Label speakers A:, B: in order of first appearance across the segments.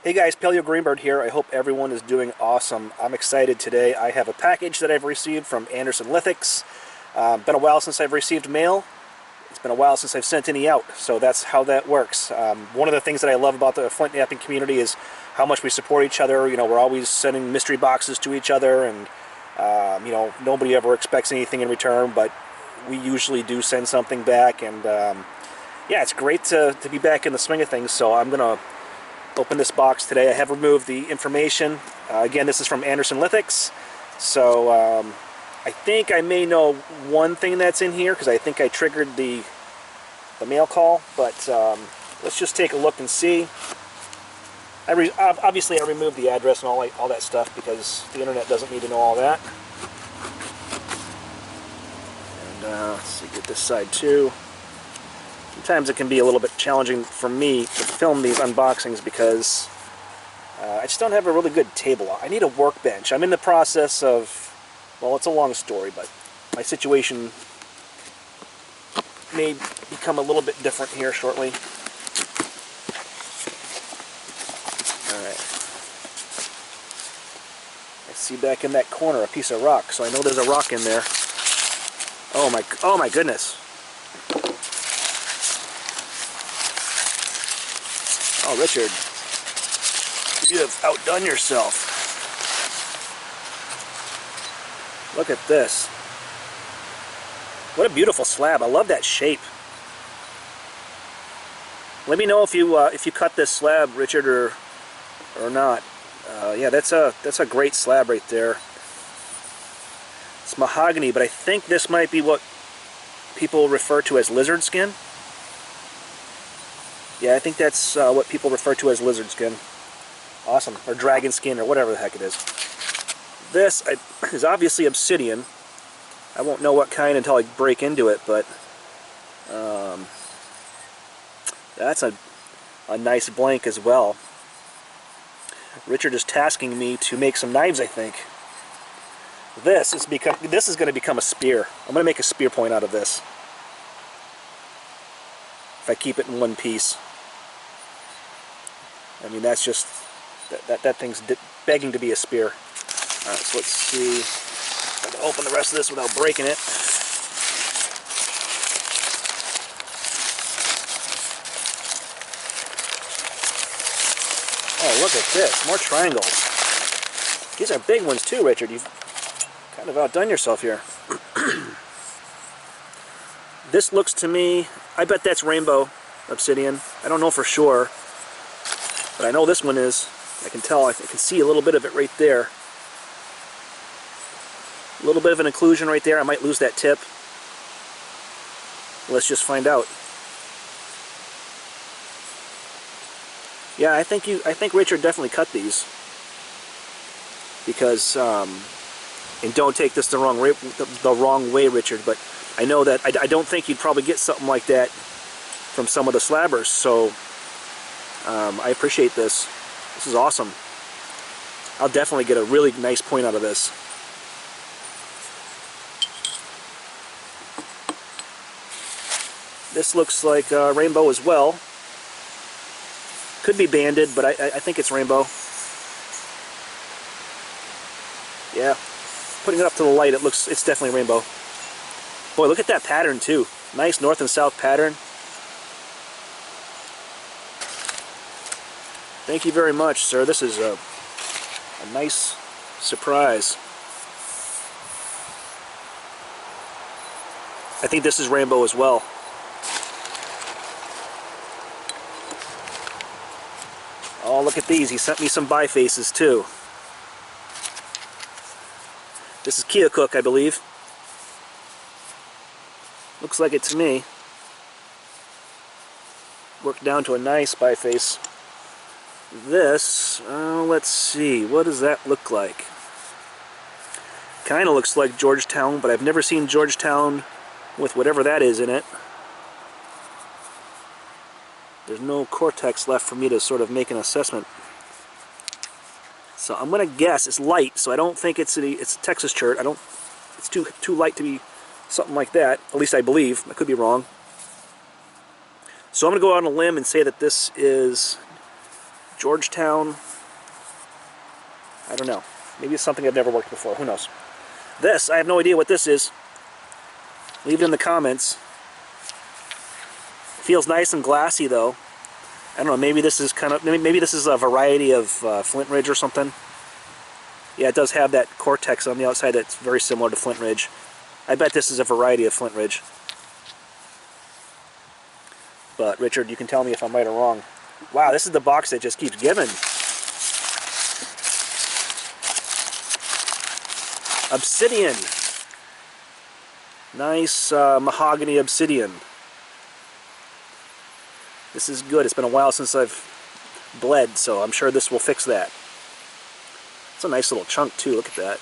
A: Hey guys, Paleo Greenbird here. I hope everyone is doing awesome. I'm excited today. I have a package that I've received from Anderson Lithics. Been a while since I've received mail. It's been a while since I've sent any out, so that's how that works. One of the things that I love about the Flintknapping community is how much we support each other. You know, we're always sending mystery boxes to each other, and you know, nobody ever expects anything in return, but we usually do send something back, and yeah, it's great to be back in the swing of things. So I'm gonna open this box today. I have removed the information. Again, this is from Anderson Lithics. So I think I may know one thing that's in here because I think I triggered the mail call, but let's just take a look and see. Obviously I removed the address and all that stuff because the internet doesn't need to know all that. And let's see, get this side too. Sometimes it can be a little bit challenging for me to film these unboxings because I just don't have a really good table. I need a workbench. I'm in the process of, well, it's a long story, but my situation may become a little bit different here shortly. Alright. I see back in that corner a piece of rock, so I know there's a rock in there. Oh my goodness. Oh, Richard, you have outdone yourself. Look at this. What a beautiful slab. I love that shape. Let me know if you cut this slab, Richard, or not. Yeah, that's a great slab right there. It's mahogany, but I think this might be what people refer to as lizard skin. Yeah, I think that's what people refer to as lizard skin. Awesome. Or dragon skin, or whatever the heck it is. This is obviously obsidian. I won't know what kind until I break into it, but that's a nice blank as well. Richard is tasking me to make some knives, I think. This is going to become a spear. I'm going to make a spear point out of this. If I keep it in one piece. I mean, that's just, that thing's begging to be a spear. Alright, so let's see if I can open the rest of this without breaking it. Oh, look at this. More triangles. These are big ones too, Richard. You've kind of outdone yourself here. This looks to me, I bet that's rainbow obsidian. I don't know for sure, but I know this one is. I can tell, I can see a little bit of it right there. A little bit of an occlusion right there. I might lose that tip. Let's just find out. Yeah, I think Richard definitely cut these. Because, and don't take this the wrong way, Richard, but I know that I don't think you'd probably get something like that from some of the slabbers, so I appreciate this. This is awesome. I'll definitely get a really nice point out of this. This looks like rainbow as well. Could be banded, but I think it's rainbow. Yeah, putting it up to the light, it's definitely rainbow. Boy, look at that pattern too. Nice north and south pattern. Thank you very much, sir. This is a nice surprise. I think this is rainbow as well. Oh, look at these. He sent me some bifaces too. This is Keokuk, I believe. Looks like it to me. Worked down to a nice biface. This, let's see, what does that look like? Kind of looks like Georgetown, but I've never seen Georgetown with whatever that is in it. There's no cortex left for me to sort of make an assessment. So I'm gonna guess it's light, so I don't think it's a Texas chert. It's too light to be something like that. At least I believe. I could be wrong. So I'm going to go out on a limb and say that this is Georgetown. I don't know. Maybe it's something I've never worked before. Who knows? This, I have no idea what this is. Leave it in the comments. Feels nice and glassy though. I don't know, maybe this is maybe this is a variety of Flint Ridge or something. Yeah, it does have that cortex on the outside that's very similar to Flint Ridge. I bet this is a variety of Flint Ridge. But Richard, you can tell me if I'm right or wrong. Wow, this is the box that just keeps giving. Obsidian. Nice mahogany obsidian. This is good. It's been a while since I've bled, so I'm sure this will fix that. It's a nice little chunk too, look at that.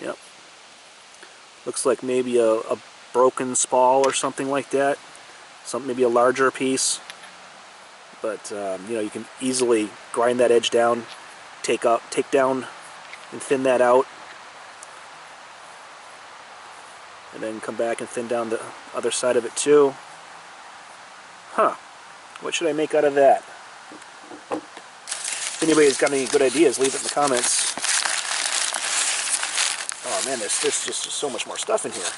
A: Yep. Looks like maybe a broken spall or something like that. Maybe a larger piece. But you know, you can easily grind that edge down, take down and thin that out. And then come back and thin down the other side of it too. Huh. What should I make out of that? If anybody's got any good ideas, leave it in the comments. Oh man, there's just so much more stuff in here.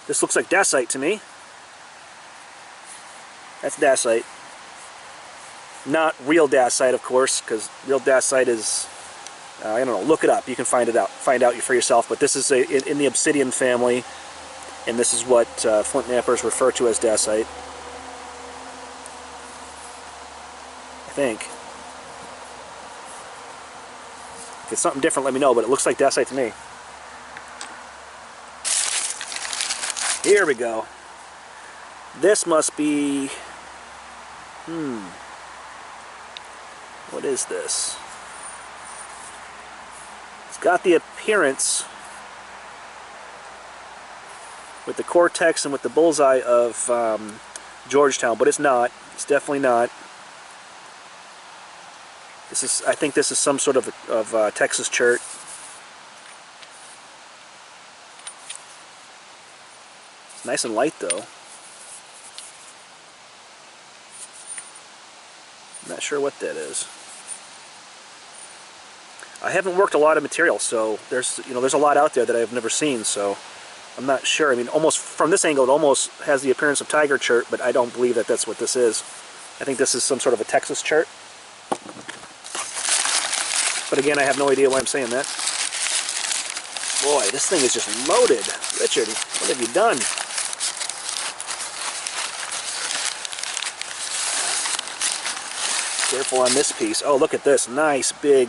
A: This looks like dacite to me. That's dacite. Not real dacite, of course, because real dacite is... I don't know, look it up. You can find out for yourself. But this is in the obsidian family, and this is what flint knappers refer to as dacite. I think. If it's something different, let me know, but it looks like dacite to me. Here we go. This must be... What is this? It's got the appearance with the cortex and with the bullseye of Georgetown, but it's not. It's definitely not. This is, I think this is some sort of Texas chert. It's nice and light though. I'm not sure what that is. I haven't worked a lot of material, so there's a lot out there that I've never seen, so I'm not sure. I mean, almost from this angle, it almost has the appearance of tiger chert, but I don't believe that that's what this is. I think this is some sort of a Texas chert. But again, I have no idea why I'm saying that. Boy, this thing is just loaded. Richard, what have you done? Careful on this piece. Oh, look at this. Nice big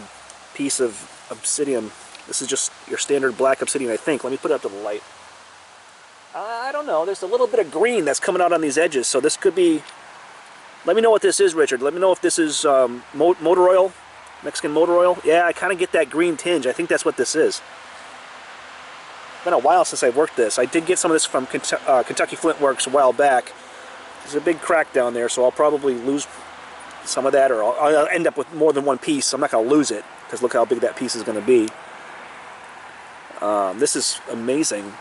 A: piece of obsidian. This is just your standard black obsidian, I think. Let me put it up to the light. I don't know. There's a little bit of green that's coming out on these edges, so this could be... Let me know what this is, Richard. Let me know if this is motor oil, Mexican motor oil. Yeah, I kind of get that green tinge. I think that's what this is. It's been a while since I've worked this. I did get some of this from Kentucky Flint Works a while back. There's a big crack down there, so I'll probably lose some of that, or I'll end up with more than one piece. I'm not going to lose it, because look how big that piece is going to be. This is amazing.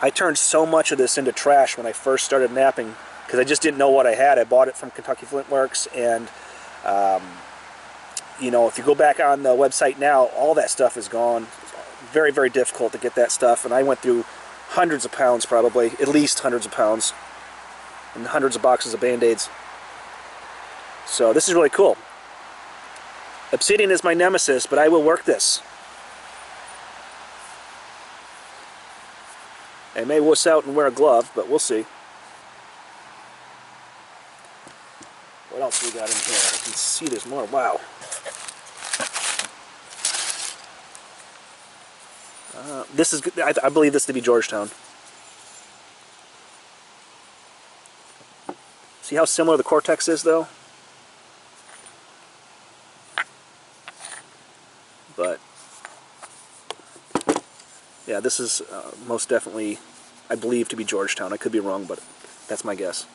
A: I turned so much of this into trash when I first started knapping, because I just didn't know what I had. I bought it from Kentucky Flint Works, and you know, if you go back on the website now, all that stuff is gone. Very, very difficult to get that stuff, and I went through hundreds of pounds, probably, at least hundreds of pounds, and hundreds of boxes of Band-Aids. So this is really cool. Obsidian is my nemesis, but I will work this. I may wuss out and wear a glove, but we'll see. What else we got in here? I can see there's more. Wow. This is, I believe this to be Georgetown. See how similar the cortex is, though? But yeah, this is most definitely, I believe, to be Georgetown. I could be wrong, but that's my guess.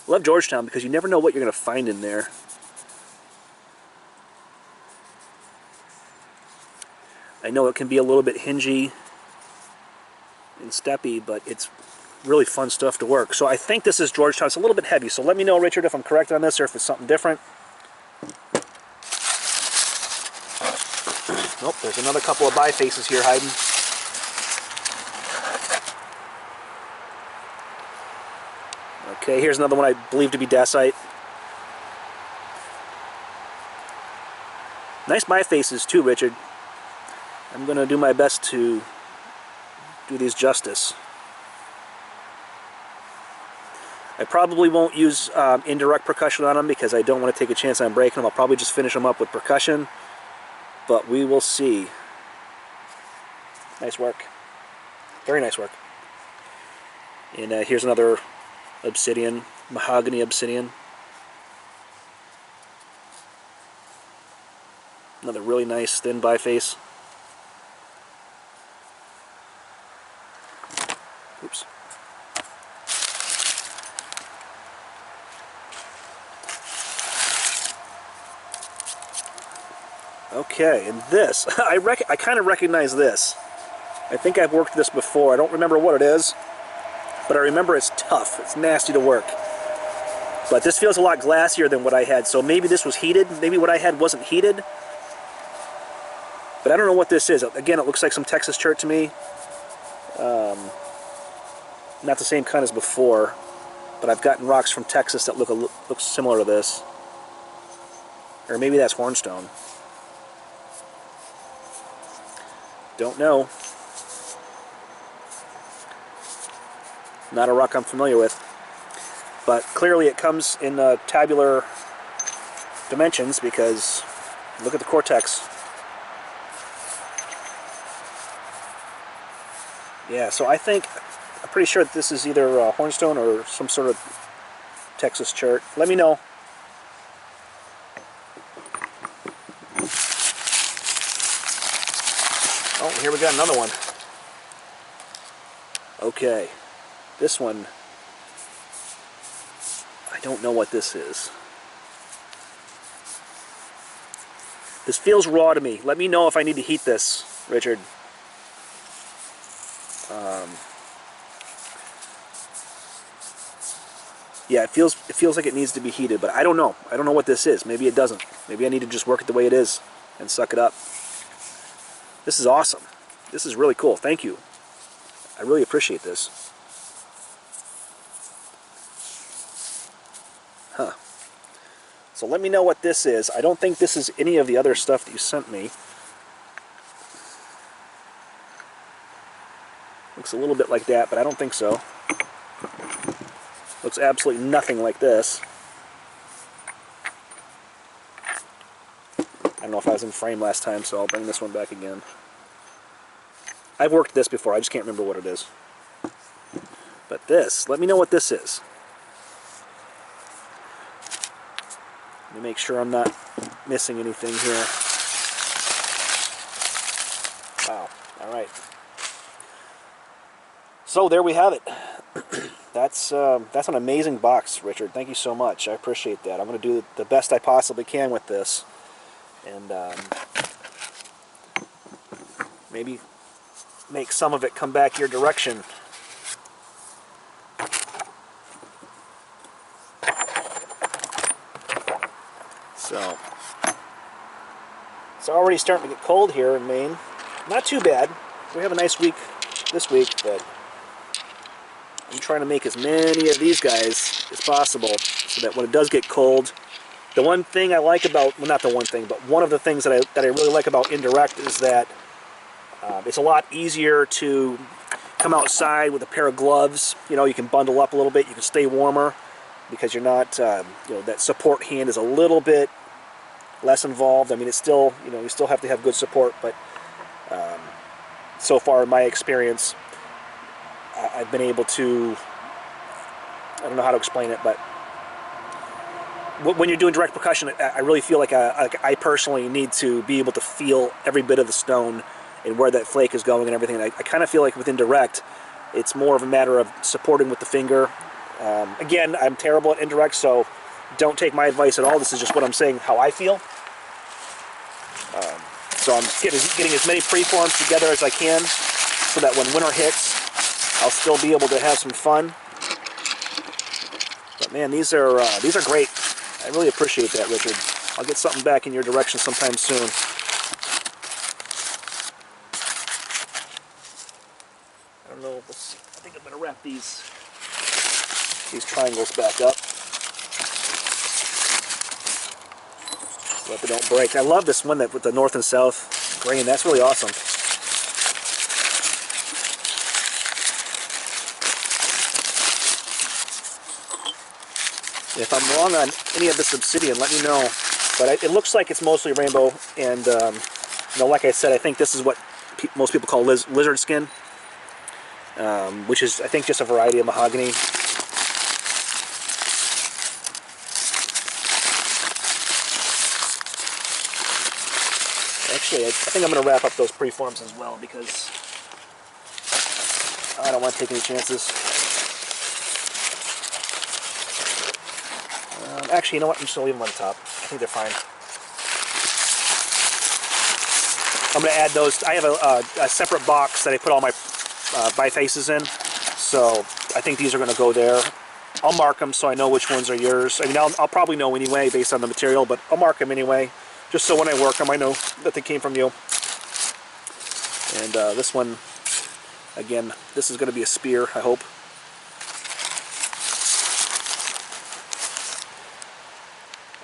A: I love Georgetown because you never know what you're going to find in there. I know it can be a little bit hingy and steppy, but it's really fun stuff to work. So I think this is Georgetown. It's a little bit heavy, so let me know, Richard, if I'm correct on this or if it's something different. Nope, there's another couple of bifaces here hiding. Okay, here's another one I believe to be dacite. Nice bifaces too, Richard. I'm going to do my best to do these justice. I probably won't use indirect percussion on them because I don't want to take a chance on breaking them. I'll probably just finish them up with percussion, but we will see. Nice work. Very nice work. And here's another obsidian, mahogany obsidian. Another really nice thin biface. Oops. Okay, and this, I kind of recognize this. I think I've worked this before. I don't remember what it is, but I remember it's tough. It's nasty to work. But this feels a lot glassier than what I had, so maybe this was heated. Maybe what I had wasn't heated. But I don't know what this is. Again, it looks like some Texas chert to me. Not the same kind as before, but I've gotten rocks from Texas that look similar to this. Or maybe that's hornstone. Don't know. Not a rock I'm familiar with. But clearly it comes in tabular dimensions because look at the cortex. Yeah, so I'm pretty sure that this is either hornstone or some sort of Texas chert. Let me know. Oh, here we got another one. Okay, this one, I don't know what this is. This feels raw to me. Let me know if I need to heat this, Richard. Yeah, it feels like it needs to be heated, but I don't know. I don't know what this is. Maybe it doesn't. Maybe I need to just work it the way it is and suck it up. This is awesome. This is really cool. Thank you. I really appreciate this. Huh. So let me know what this is. I don't think this is any of the other stuff that you sent me. Looks a little bit like that, but I don't think so. Looks absolutely nothing like this. I don't know if I was in frame last time, so I'll bring this one back again. I've worked this before, I just can't remember what it is. But this, let me know what this is. Let me make sure I'm not missing anything here. Wow, alright. So there we have it. That's an amazing box, Richard. Thank you so much. I appreciate that. I'm going to do the best I possibly can with this. And maybe make some of it come back your direction. So, it's already starting to get cold here in Maine. Not too bad. We have a nice week this week, but I'm trying to make as many of these guys as possible so that when it does get cold, the one thing I like about, well, not the one thing, but one of the things that I really like about indirect is that it's a lot easier to come outside with a pair of gloves. You know, you can bundle up a little bit, you can stay warmer because you're not, you know, that support hand is a little bit less involved. I mean, it's still, you know, you still have to have good support, but so far in my experience, I've been able to, I don't know how to explain it, but when you're doing direct percussion, I really feel like I personally need to be able to feel every bit of the stone and where that flake is going and everything. And I kind of feel like with indirect, it's more of a matter of supporting with the finger. Again, I'm terrible at indirect, so don't take my advice at all. This is just what I'm saying, how I feel. So I'm getting as many preforms together as I can so that when winter hits, I'll still be able to have some fun. But man, these are great. I really appreciate that, Richard. I'll get something back in your direction sometime soon. I don't know. Let's see. I think I'm going to wrap these triangles back up so that they don't break. I love this one with the north and south grain. That's really awesome. If I'm wrong on any of this obsidian, let me know. But it looks like it's mostly rainbow, and you know, like I said, I think this is what most people call lizard skin, which is, I think, just a variety of mahogany. Actually, I think I'm going to wrap up those preforms as well because I don't want to take any chances. Actually, you know what? I'm just going to leave them on top. I think they're fine. I'm going to add those. I have a separate box that I put all my bifaces in, so I think these are going to go there. I'll mark them so I know which ones are yours. I mean, I'll probably know anyway based on the material, but I'll mark them anyway, just so when I work them, I know that they came from you. And this one, again, this is going to be a spear, I hope.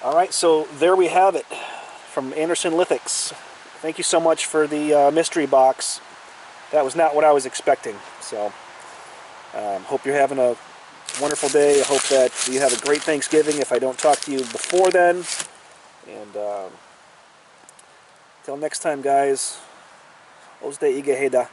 A: Alright, so there we have it from Anderson Lithics. Thank you so much for the mystery box. That was not what I was expecting. So, hope you're having a wonderful day. I hope that you have a great Thanksgiving if I don't talk to you before then. And till next time, guys. Os de Igeheda.